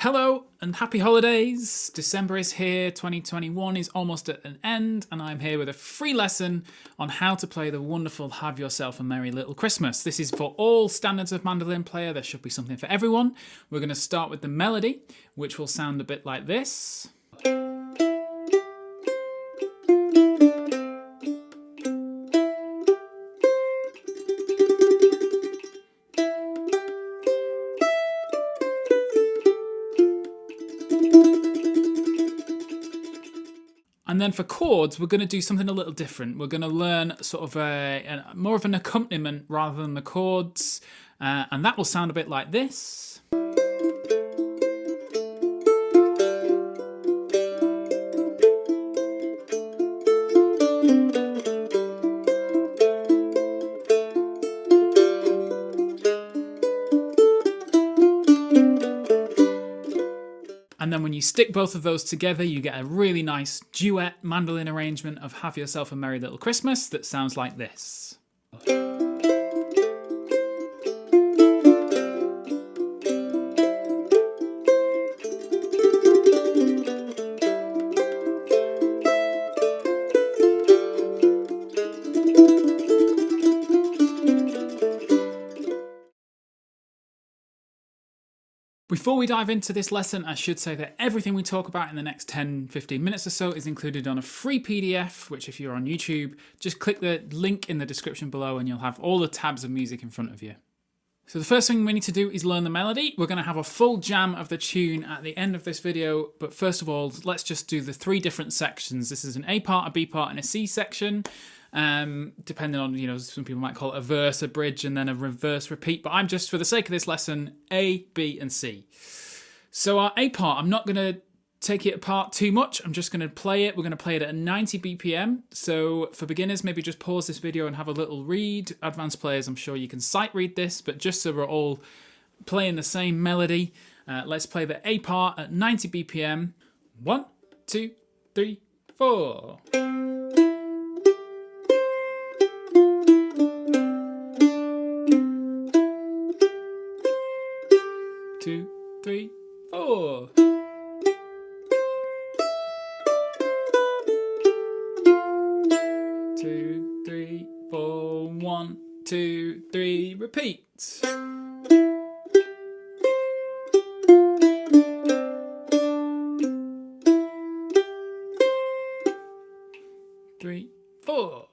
Hello and happy holidays! December is here, 2021 is almost at an end, and I'm here with a free lesson on how to play the wonderful Have Yourself a Merry Little Christmas. This is for all standards of mandolin player, there should be something for everyone. We're going to start with the melody, which will sound a bit like this. And then for chords, we're going to do something a little different. We're going to learn sort of more of an accompaniment rather than the chords. And that will sound a bit like this. And then when you stick both of those together, you get a really nice duet mandolin arrangement of Have Yourself a Merry Little Christmas that sounds like this. Before we dive into this lesson, I should say that everything we talk about in the next 10-15 minutes or so is included on a free PDF, which if you're on YouTube, just click the link in the description below and you'll have all the tabs of music in front of you. So the first thing we need to do is learn the melody. We're going to have a full jam of the tune at the end of this video, but first of all, let's just do the three different sections. This is an A part, a B part, and a C section. Depending on, some people might call it a verse, a bridge, and then a reverse repeat, but I'm just, for the sake of this lesson, A, B, and C. So our A part, I'm not going to take it apart too much, I'm just going to play it. We're going to play it at 90 BPM, so for beginners, maybe just pause this video and have a little read. Advanced players, I'm sure you can sight read this, but just so we're all playing the same melody, let's play the A part at 90 BPM. 1, 2, 3, 4. 2, 3, 4. 2, 3, 4. 1, 2, 3. Repeat. 3, 4.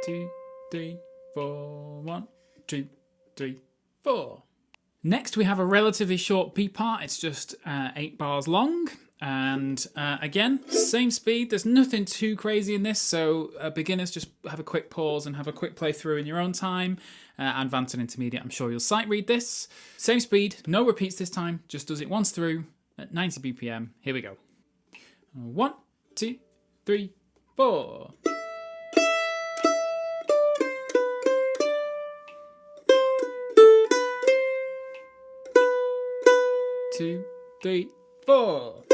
2, 3, 4. 1, 2, 3, 4. Next, we have a relatively short B part. It's just 8 bars long. And again, same speed. There's nothing too crazy in this. So beginners, just have a quick pause and have a quick play through in your own time. Advanced and intermediate, I'm sure you'll sight read this. Same speed, no repeats this time. Just does it once through at 90 BPM. Here we go. 1, 2, 3, 4. 2, 3, 4.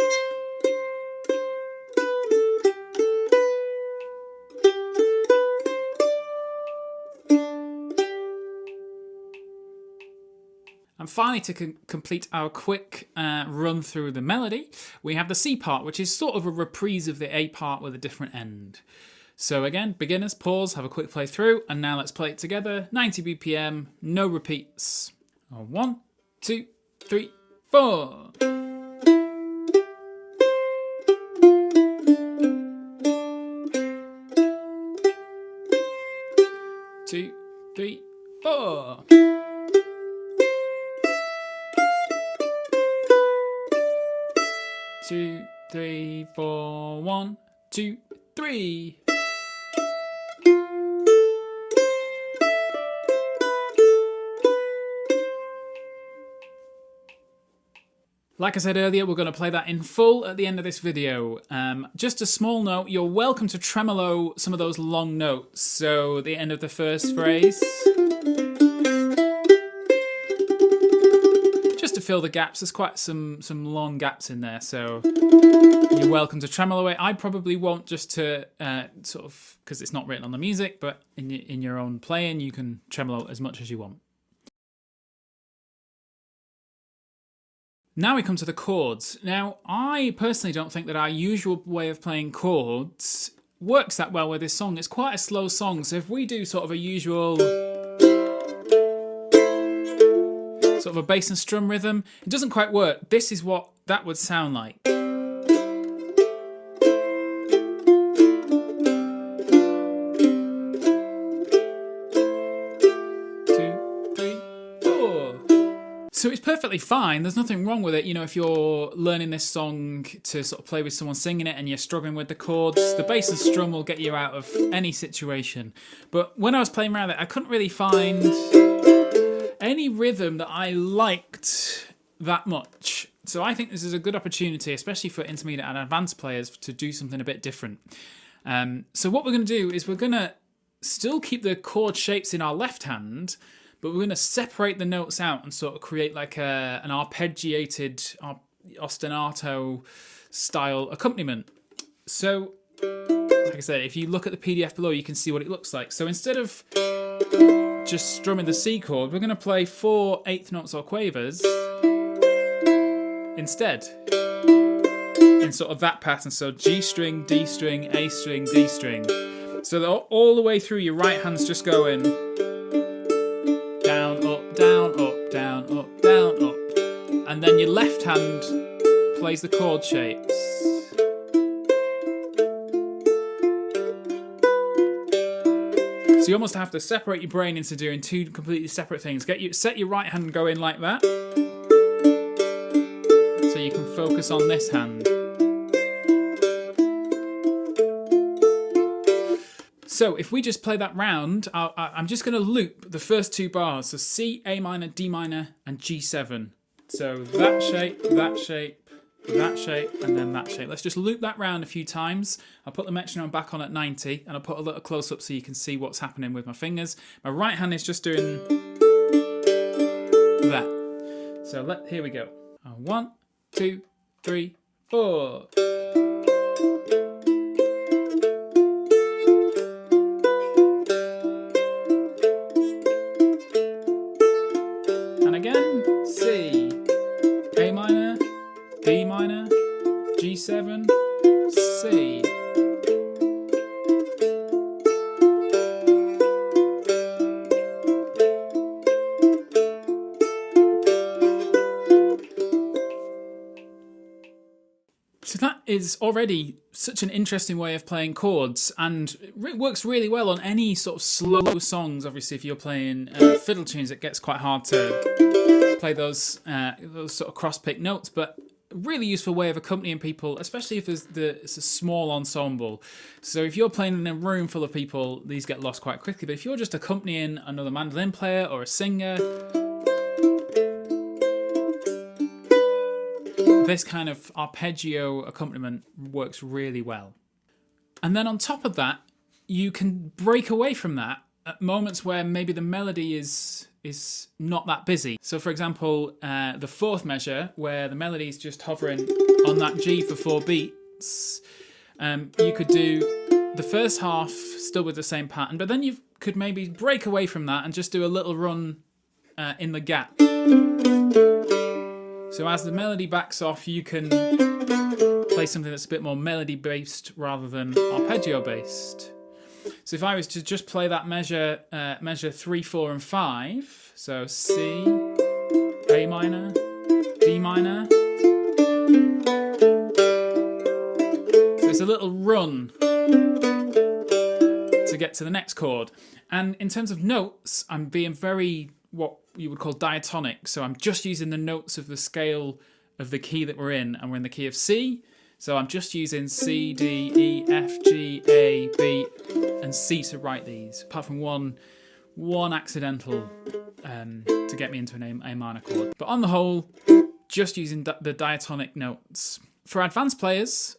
'And finally, to complete our quick run through the melody, we have the C part, which is sort of a reprise of the A part with a different end. So again, beginners, pause, have a quick play through, and now let's play it together. 90 BPM, no repeats. 1, 2, 3, 4. 2, 3, 4. 2, 3, 4. 1, 2, 3. Like I said earlier, we're going to play that in full at the end of this video. Just a small note, you're welcome to tremolo some of those long notes. So the end of the first phrase. fill the gaps. There's quite some long gaps in there, so you're welcome to tremolo away. I probably won't, just to sort of, because it's not written on the music, but in your own playing, you can tremolo as much as you want. Now we come to the chords. Now, I personally don't think that our usual way of playing chords works that well with this song. It's quite a slow song, so if we do sort of a usual sort of a bass and strum rhythm, it doesn't quite work. This is what that would sound like. So it's perfectly fine. There's nothing wrong with it. You know, if you're learning this song to sort of play with someone singing it and you're struggling with the chords, the bass and strum will get you out of any situation. But when I was playing around it, I couldn't really find any rhythm that I liked that much. So I think this is a good opportunity, especially for intermediate and advanced players, to do something a bit different. So what we're going to do is we're going to still keep the chord shapes in our left hand, but we're going to separate the notes out and sort of create like an arpeggiated, ostinato style accompaniment. So, like I said, if you look at the PDF below, you can see what it looks like. So instead of just strumming the C chord, we're going to play 4 eighth notes or quavers instead, in sort of that pattern. So G string, D string, A string, D string. So all the way through, your right hand's just going down, up, down, up, down, up, down, up. And then your left hand plays the chord shapes. So you almost have to separate your brain into doing 2 completely separate things. Set your right hand going like that, so you can focus on this hand. So if we just play that round, I'm just going to loop the first 2 bars. So C, A minor, D minor, and G7. So that shape, that shape, that shape, and then that shape. Let's just loop that round a few times. I'll put the metronome back on at 90, and I'll put a little close up so you can see what's happening with my fingers. My right hand is just doing that. So here we go. 1, 2, 3, 4. And again, C, A minor, D minor, G7, C. So that is already such an interesting way of playing chords, and it works really well on any sort of slow songs. Obviously, if you're playing fiddle tunes, it gets quite hard to play those sort of cross-pick notes, but a really useful way of accompanying people, especially if it's a small ensemble. So if you're playing in a room full of people, these get lost quite quickly, but if you're just accompanying another mandolin player or a singer, this kind of arpeggio accompaniment works really well. And then on top of that, you can break away from that at moments where maybe the melody is not that busy. So for example, the 4th measure, where the melody is just hovering on that G for 4 beats, you could do the first half still with the same pattern, but then you could maybe break away from that and just do a little run in the gap. So as the melody backs off, you can play something that's a bit more melody-based rather than arpeggio-based. So if I was to just play that measure 3, 4, and 5, so C, A minor, D minor. So it's a little run to get to the next chord. And in terms of notes, I'm being very what you would call diatonic. So I'm just using the notes of the scale of the key that we're in, and we're in the key of C. So I'm just using C, D, E, F, G, A, B, and C to write these, apart from one accidental to get me into an A minor chord. But on the whole, just using the diatonic notes. For advanced players,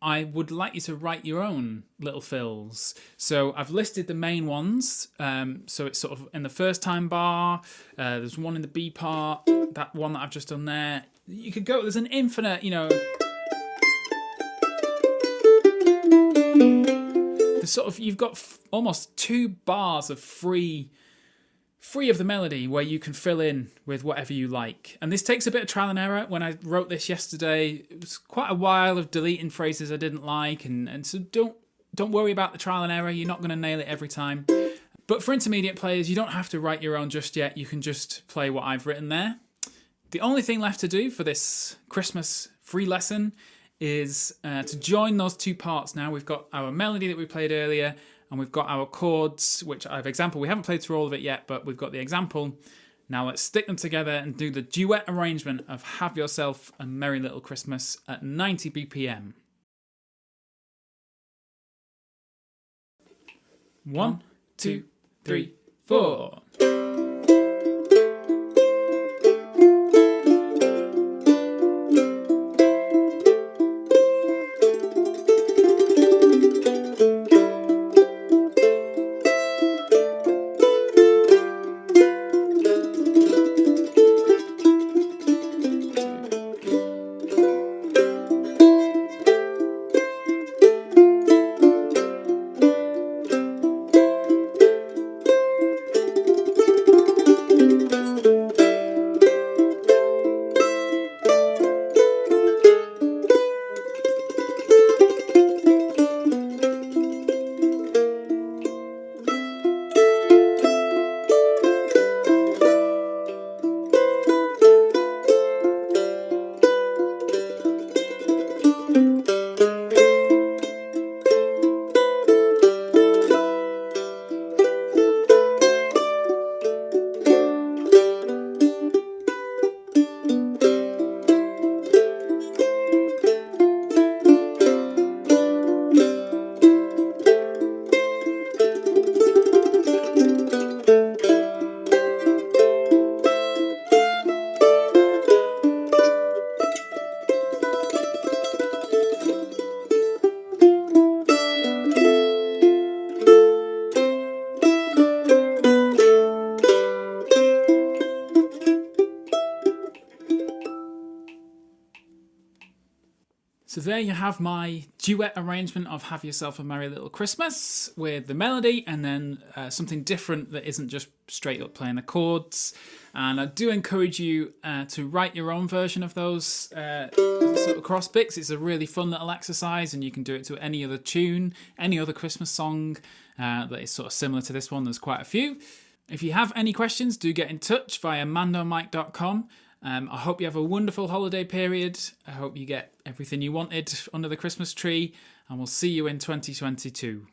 I would like you to write your own little fills. So I've listed the main ones. So it's sort of in the first time bar. There's one in the B part. That one that I've just done there. You could go. There's an infinite. There's sort of you've got almost 2 bars of free of the melody where you can fill in with whatever you like. And this takes a bit of trial and error. When I wrote this yesterday, it was quite a while of deleting phrases I didn't like, and so don't worry about the trial and error. You're not going to nail it every time. But for intermediate players, you don't have to write your own just yet. You can just play what I've written there. The only thing left to do for this Christmas free lesson is to join those 2 parts now. We've got our melody that we played earlier, and we've got our chords, which I've exampled. We haven't played through all of it yet, but we've got the example. Now let's stick them together and do the duet arrangement of Have Yourself a Merry Little Christmas at 90 BPM. 1, 2, 3, 4. So there you have my duet arrangement of Have Yourself a Merry Little Christmas with the melody, and then something different that isn't just straight up playing the chords. And I do encourage you to write your own version of those sort of cross picks. It's a really fun little exercise, and you can do it to any other tune, any other Christmas song that is sort of similar to this one. There's quite a few. If you have any questions, do get in touch via mandomike.com. I hope you have a wonderful holiday period. I hope you get everything you wanted under the Christmas tree, and we'll see you in 2022.